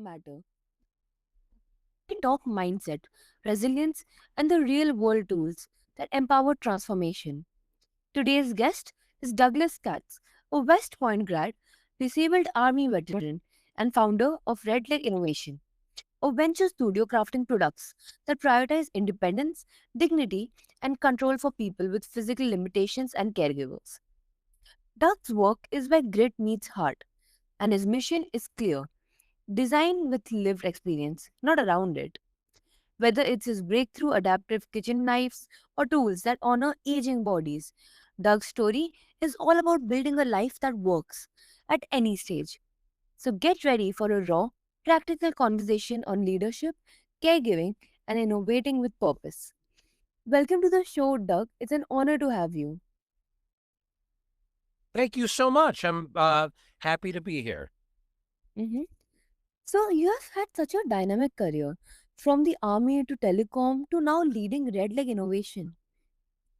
matter. We talk mindset, resilience, and the real world tools that empower transformation. Today's guest is Douglas Katz, a West Point grad, disabled Army veteran, and founder of RedLeg Innovation, a venture studio crafting products that prioritize independence, dignity, and control for people with physical limitations and caregivers. Doug's work is where grit meets heart, and his mission is clear: design with lived experience, not around it. Whether it's his breakthrough adaptive kitchen knives or tools that honor aging bodies, Doug's story is all about building a life that works at any stage. So get ready for a raw, practical conversation on leadership, caregiving, and innovating with purpose. Welcome to the show, Doug. It's an honor to have you. Thank you so much. I'm happy to be here. Mhm. So, you have had such a dynamic career from the army to telecom to now leading Red Leg Innovation.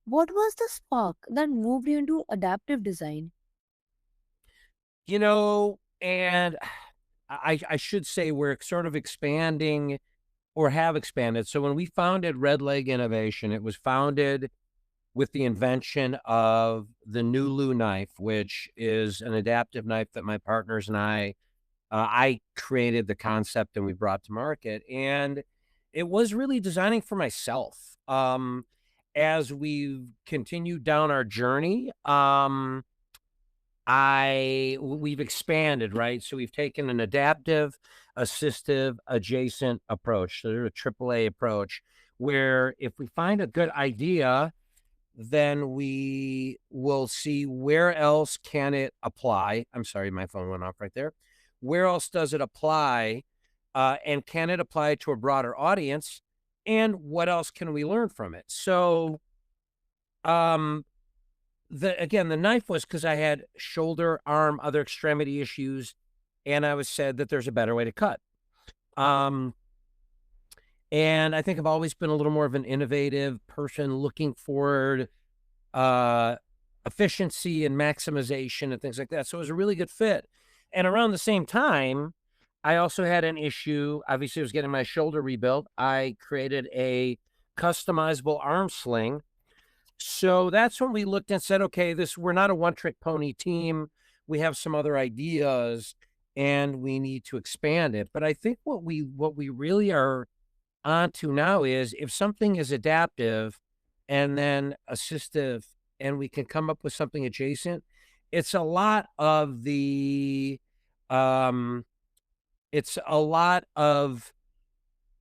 What was the spark that moved you into adaptive design? And I should say we're sort of expanding or have expanded. So when we founded RedLeg Innovation, it was founded with the invention of the Nulu knife, which is an adaptive knife that my partners and I created the concept and we brought to market. And it was really designing for myself. As we've continued down our journey, we've expanded, right? So we've taken an adaptive, assistive, adjacent approach. So a AAA approach where if we find a good idea, then we will see where else can it apply. I'm sorry, my phone went off right there. Where else does it apply? And can it apply to a broader audience? And what else can we learn from it? So, um, the knife was because I had shoulder, arm, other extremity issues, and I was said that there's a better way to cut. Um, and I think I've always been a little more of an innovative person looking forward, uh, efficiency and maximization and things like that. So it was a really good fit. And around the same time, I also had an issue. Obviously, I was getting my shoulder rebuilt. I created a customizable arm sling. So that's when we looked and said, okay, we're not a one-trick pony team. We have some other ideas and we need to expand it. But I think what we really are onto now is if something is adaptive and then assistive and we can come up with something adjacent, it's a lot of the um it's a lot of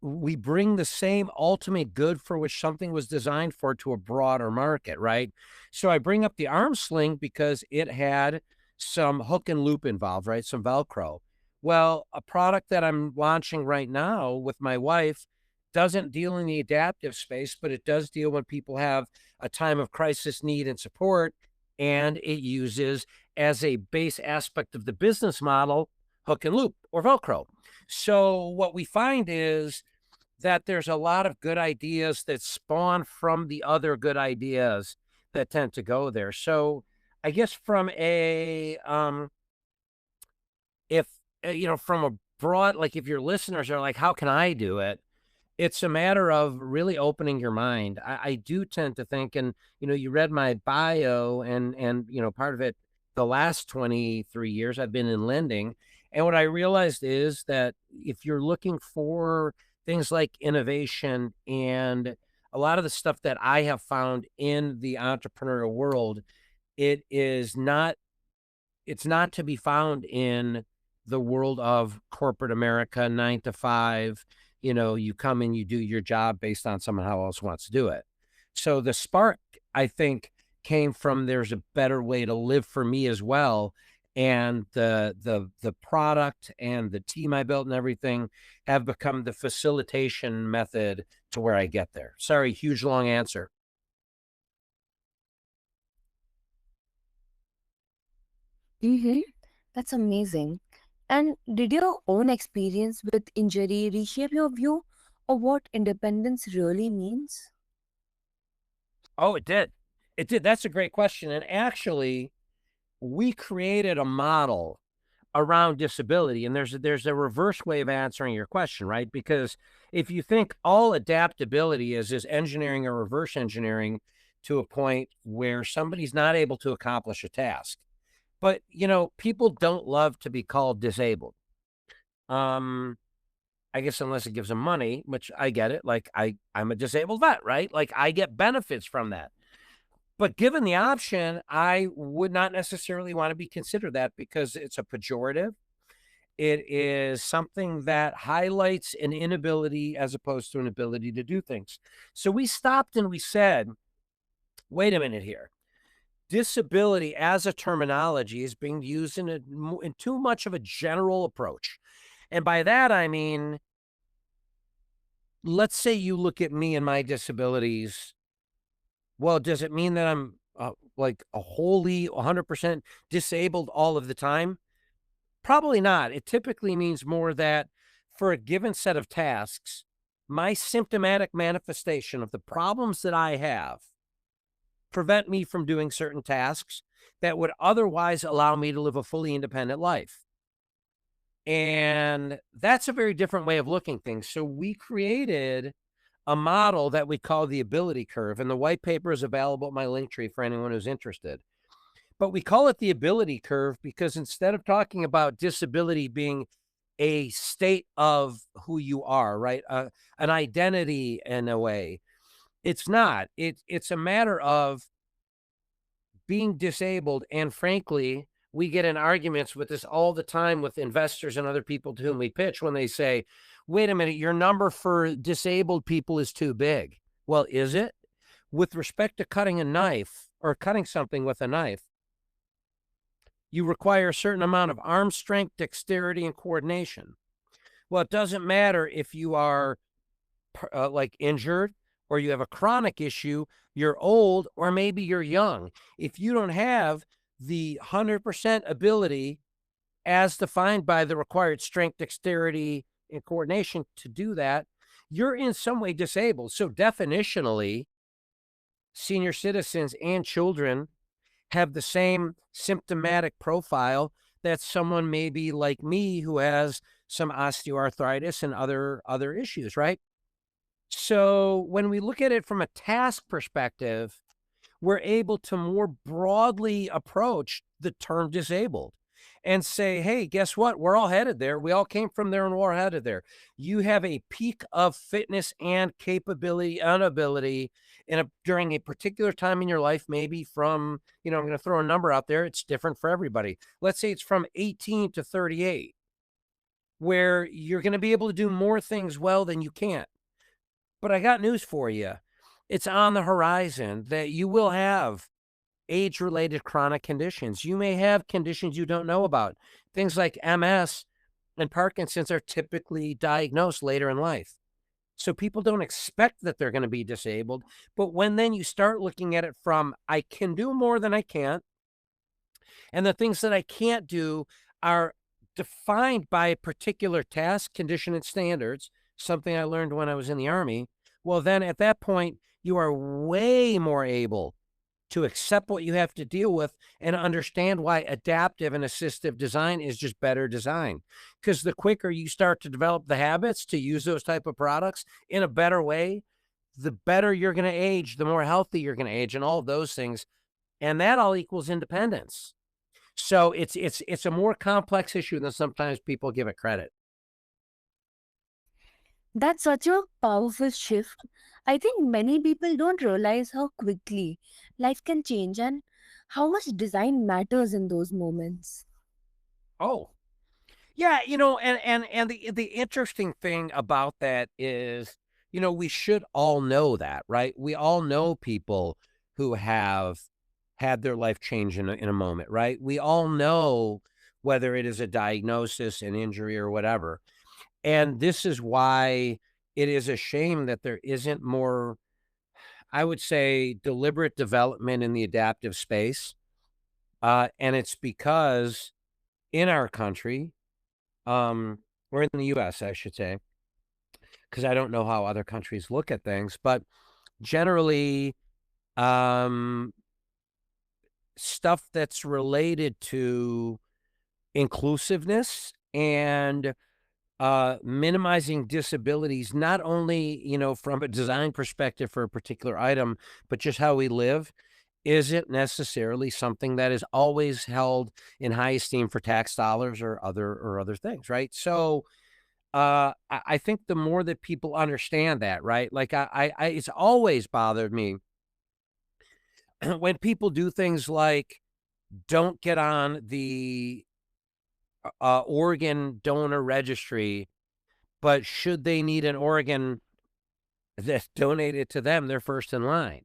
we bring the same ultimate good for which something was designed for to a broader market, right? So I bring up the arm sling because it had some hook and loop involved, right? Some Velcro. Well, a product that I'm launching right now with my wife doesn't deal in the adaptive space, but it does deal when people have a time of crisis need and support. And it uses as a base aspect of the business model, hook and loop or Velcro. So what we find is that there's a lot of good ideas that spawn from the other good ideas that tend to go there. So I guess from a if from a broad, like if your listeners are like, how can I do it? It's a matter of really opening your mind. I do tend to think, and you read my bio, and part of it, the last 23 years I've been in lending, and what I realized is that if you're looking for things like innovation and a lot of the stuff that I have found in the entrepreneurial world, it is not it's not to be found in the world of corporate America, 9 to 5. You come and you do your job based on someone how else wants to do it. So the spark, I think, came from there's a better way to live for me as well. And the product and the team I built and everything have become the facilitation method to where I get there. Sorry, huge long answer. Mm-hmm. That's amazing. And did your own experience with injury reshape your view of what independence really means? Oh, it did. It did. That's a great question. And actually, we created a model around disability. And there's a reverse way of answering your question, right? Because if you think all adaptability is engineering or reverse engineering to a point where somebody's not able to accomplish a task. But, people don't love to be called disabled. Um, I guess unless it gives them money, which I get it. Like I'm a disabled vet, right? Like I get benefits from that. But given the option, I would not necessarily want to be considered that because it's a pejorative. It is something that highlights an inability as opposed to an ability to do things. So we stopped and we said, wait a minute here. Disability as a terminology is being used in too much of a general approach. And by that, I mean, let's say you look at me and my disabilities. Well, does it mean that I'm like a wholly 100% disabled all of the time? Probably not. It typically means more that for a given set of tasks, my symptomatic manifestation of the problems that I have prevent me from doing certain tasks that would otherwise allow me to live a fully independent life. And that's a very different way of looking things. So we created a model that we call the ability curve, and the white paper is available at my link tree for anyone who's interested. But we call it the ability curve because instead of talking about disability being a state of who you are, right? An identity in a way. It's not. It's a matter of being disabled. And frankly, we get in arguments with this all the time with investors and other people to whom we pitch when they say, wait a minute, your number for disabled people is too big. Well, is it? With respect to cutting a knife or cutting something with a knife, you require a certain amount of arm strength, dexterity, and coordination. Well, it doesn't matter if you are like injured or you have a chronic issue, you're old, or maybe you're young. If you don't have the 100% ability as defined by the required strength, dexterity, and coordination to do that, you're in some way disabled. So definitionally, senior citizens and children have the same symptomatic profile that someone maybe like me who has some osteoarthritis and other issues, right? So when we look at it from a task perspective, we're able to more broadly approach the term disabled and say, hey, guess what? We're all headed there. We all came from there and we're headed there. You have a peak of fitness and capability and ability during a particular time in your life, maybe from, I'm going to throw a number out there. It's different for everybody. Let's say it's from 18 to 38, where you're going to be able to do more things well than you can't. But I got news for you. It's on the horizon that you will have age-related chronic conditions. You may have conditions you don't know about. Things like MS and Parkinson's are typically diagnosed later in life. So people don't expect that they're going to be disabled. But when then you start looking at it from, I can do more than I can't, and the things that I can't do are defined by a particular task, condition, and standards, something I learned when I was in the Army, well, then at that point, you are way more able to accept what you have to deal with and understand why adaptive and assistive design is just better design. Because the quicker you start to develop the habits to use those type of products in a better way, the better you're going to age, the more healthy you're going to age, and all of those things. And that all equals independence. So it's a more complex issue than sometimes people give it credit. That's such a powerful shift. I think many people don't realize how quickly life can change and how much design matters in those moments. Oh, yeah, and the interesting thing about that is, we should all know that, right? We all know people who have had their life change in a moment, right? We all know whether it is a diagnosis, an injury, or whatever. And this is why it is a shame that there isn't more, I would say, deliberate development in the adaptive space. And it's because in our country, or in the US, I should say, because I don't know how other countries look at things, but generally, um, stuff that's related to inclusiveness and minimizing disabilities, not only, from a design perspective for a particular item, but just how we live, isn't necessarily something that is always held in high esteem for tax dollars or other things, right? So I think the more that people understand that, right? Like it's always bothered me when people do things like don't get on the organ donor registry, but should they need an organ that's donated to them, they're first in line.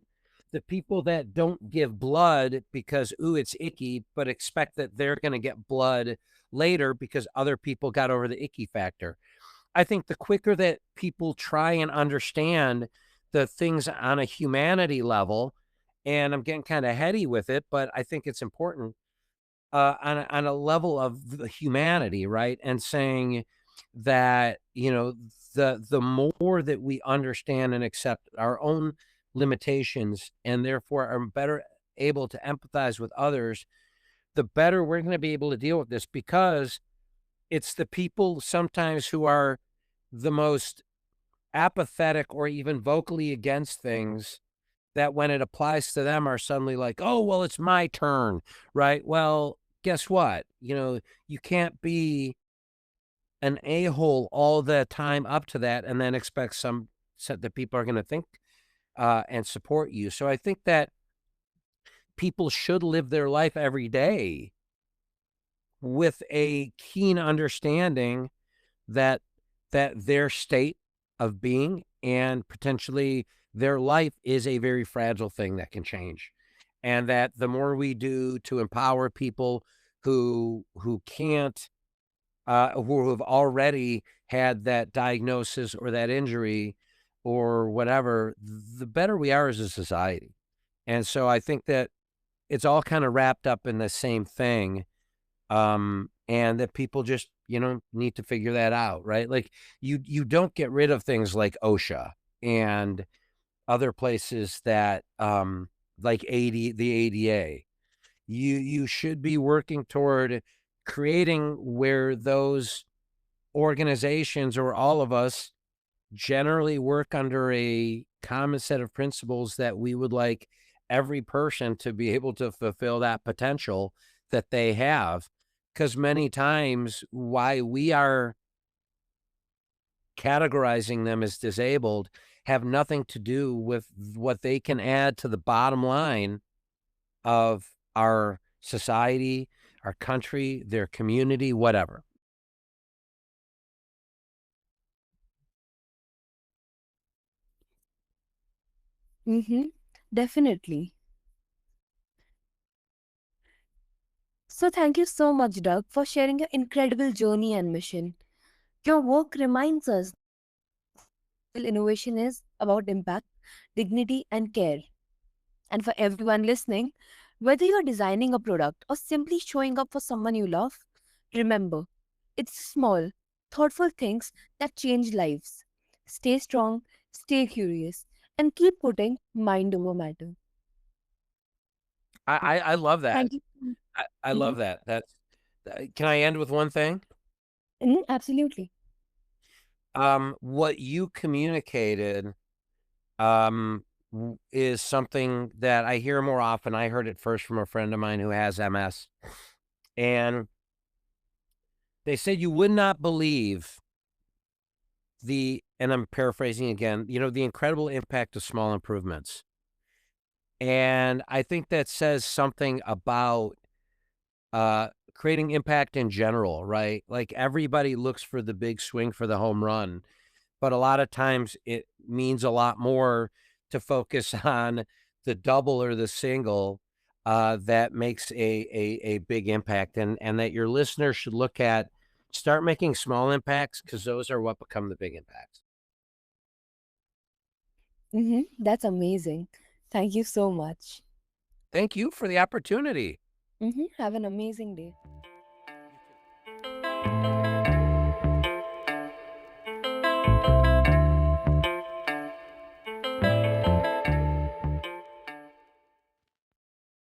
The people that don't give blood because, ooh, it's icky, but expect that they're going to get blood later because other people got over the icky factor. I think the quicker that people try and understand the things on a humanity level, and I'm getting kind of heady with it, but I think it's important on a level of the humanity, right? And saying that, the more that we understand and accept our own limitations and therefore are better able to empathize with others, the better we're going to be able to deal with this, because it's the people sometimes who are the most apathetic or even vocally against things that when it applies to them are suddenly like, "Oh, well, it's my turn," right? Well, guess what? You can't be an a-hole all the time up to that and then expect some set that people are gonna think, and support you. So I think that people should live their life every day with a keen understanding that their state of being and potentially their life is a very fragile thing that can change, and that the more we do to empower people who can't who have already had that diagnosis or that injury or whatever, the better we are as a society. And so I think that it's all kind of wrapped up in the same thing, and that people just, need to figure that out, right? Like you don't get rid of things like OSHA and other places that, like the ADA. You should be working toward creating where those organizations or all of us generally work under a common set of principles that we would like every person to be able to fulfill that potential that they have. Because many times, why we are categorizing them as disabled have nothing to do with what they can add to the bottom line of our society, our country, their community, whatever. Mm-hmm. Definitely. So thank you so much, Doug, for sharing your incredible journey and mission. Your work reminds us that innovation is about impact, dignity, and care. And for everyone listening, whether you're designing a product or simply showing up for someone you love, remember, it's small, thoughtful things that change lives. Stay strong, stay curious, and keep putting mind over matter. I love that. Thank you. I Mhm. love that. Can I end with one thing? Mhm, absolutely. What you communicated, um, is something that I hear more often. I heard it first from a friend of mine who has MS, and they said you would not believe and I'm paraphrasing again, the incredible impact of small improvements. And I think that says something about creating impact in general, right? Like everybody looks for the big swing for the home run, but a lot of times it means a lot more to focus on the double or the single that makes a big impact, and that your listeners should start making small impacts because those are what become the big impacts. That's amazing. Thank you so much. Thank you for the opportunity. Have an amazing day.